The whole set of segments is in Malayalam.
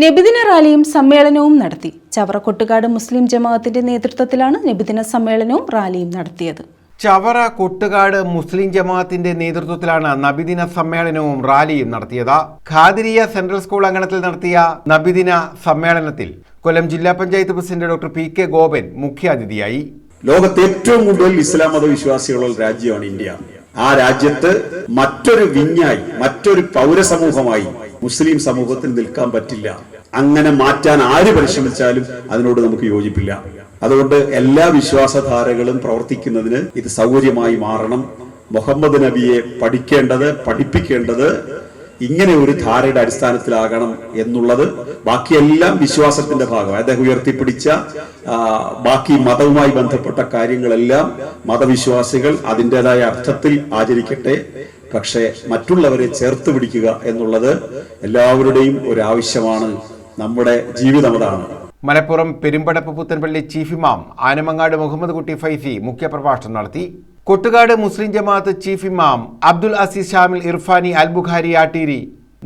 നബിദിന റാലിയും സമ്മേളനവും നടത്തി. ചവറ കൊട്ടുകാട് മുസ്ലിം ജമാഅത്തിന്റെ നേതൃത്വത്തിലാണ് നബിദിന സമ്മേളനവും റാലിയും നടത്തിയത്. ചവറ കൊട്ടുകാട് മുസ്ലിം ജമാഅത്തിന്റെ നേതൃത്വത്തിലാണ് നബിദിന സമ്മേളനവും റാലിയും നടത്തിയത്. ഖാദിരിയ സെൻട്രൽ സ്കൂൾ അങ്കണത്തിൽ നടത്തിയ നബിദിന സമ്മേളനത്തിൽ കൊല്ലം ജില്ലാ panchayat president doctor P K. Gopan മുഖ്യാതിഥിയായി. ലോകത്തെ ഏറ്റവും കൂടുതൽ ഇസ്ലാം മതവിശ്വാസികളുള്ള രാജ്യമാണ് ഇന്ത്യ. ആ രാജ്യത്ത് മറ്റൊരു വിഞ്ഞായി, മറ്റൊരു പൗരസമൂഹമായി മുസ്ലിം സമൂഹത്തിൽ നിൽക്കാൻ പറ്റില്ല. അങ്ങനെ മാറ്റാൻ ആര് പരിശ്രമിച്ചാലും അതിനോട് നമുക്ക് യോജിപ്പില്ല. അതുകൊണ്ട് എല്ലാ വിശ്വാസധാരകളും പ്രവർത്തിക്കുന്നതിന് ഇത് സൗകര്യമായി മാറണം. മുഹമ്മദ് നബിയെ പഠിപ്പിക്കേണ്ടത് ഇങ്ങനെ ഒരു ധാരയുടെ അടിസ്ഥാനത്തിലാകണം എന്നുള്ളത് ബാക്കിയെല്ലാം വിശ്വാസത്തിന്റെ ഭാഗം. അദ്ദേഹം ഉയർത്തിപ്പിടിച്ച ബാക്കി മതവുമായി ബന്ധപ്പെട്ട കാര്യങ്ങളെല്ലാം മതവിശ്വാസികൾ അതിൻ്റെതായ അർത്ഥത്തിൽ ആചരിക്കട്ടെ. പക്ഷേ മറ്റുള്ളവരെ ചേർത്ത് പിടിക്കുക എന്നുള്ളത് എല്ലാവരുടെയും ഒരു ആവശ്യമാണ്. നമ്മുടെ ജീവിതം അതാണ്. മലപ്പുറം പെരുമ്പടപ്പ് പുത്തൻപള്ളി ചീഫ് ഇമാം ആനമങ്ങാട് മുഹമ്മദ് കുട്ടി ഫൈസി മുഖ്യപ്രഭാഷണം നടത്തി. കൊട്ടുകാട് മുസ്ലിം ജമാഅത്ത് ചീഫ് ഇമാം അബ്ദുൽ അസീസ് ഷാമിൽ ഇർഫാനി അൽ ബുഖാരി ആട്ടീരി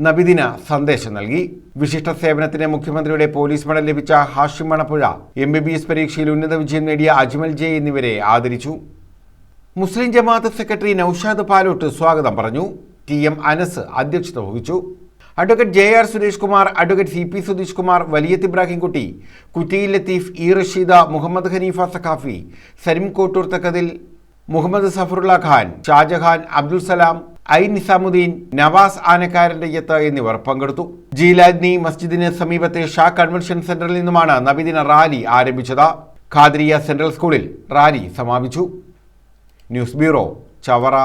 നബിദിന സന്ദേശം നൽകി. വിശിഷ്ട സേവനത്തിന് മുഖ്യമന്ത്രിയുടെ പോലീസ് മെഡൽ ലഭിച്ച ഹാഷിം മണപ്പുഴ, MBBS പരീക്ഷയിൽ ഉന്നത വിജയം നേടിയ അജ്മൽ ജെ എന്നിവരെ ആദരിച്ചു. മുസ്ലിം ജമാഅത്ത് സെക്രട്ടറി നൌഷാദ് പാലോട്ട് സ്വാഗതം പറഞ്ഞു. TM അനസ് അധ്യക്ഷത വഹിച്ചു. Advocate JR Suresh Kumar, advocate CP Sudheesh Kumar, Valiyath Ibrahim Kutty, കുറ്റിയിൽ ലത്തീഫ്, റഷീദ, മുഹമ്മദ് ഹനീഫ സഖാഫി, സലിം കോട്ടൂർ തക്കതിൽ, മുഹമ്മദ് സഫറുള്ള ഖാൻ, ഷാജഹാൻ, അബ്ദുൽ സലാം, നിസാമുദ്ദീൻ, നവാസ് ആനക്കാരന്റെ യത്ത് എന്നിവർ പങ്കെടുത്തു. ജീലാദ്നി മസ്ജിദിന് സമീപത്തെ ഷാ കൺവെൻഷൻ സെന്ററിൽ നിന്നുമാണ് നബിദിന റാലി ആരംഭിച്ചത്. ഖാദിരിയ സെൻട്രൽ സ്കൂളിൽ റാലി സമാപിച്ചു. News bureau, Chavara.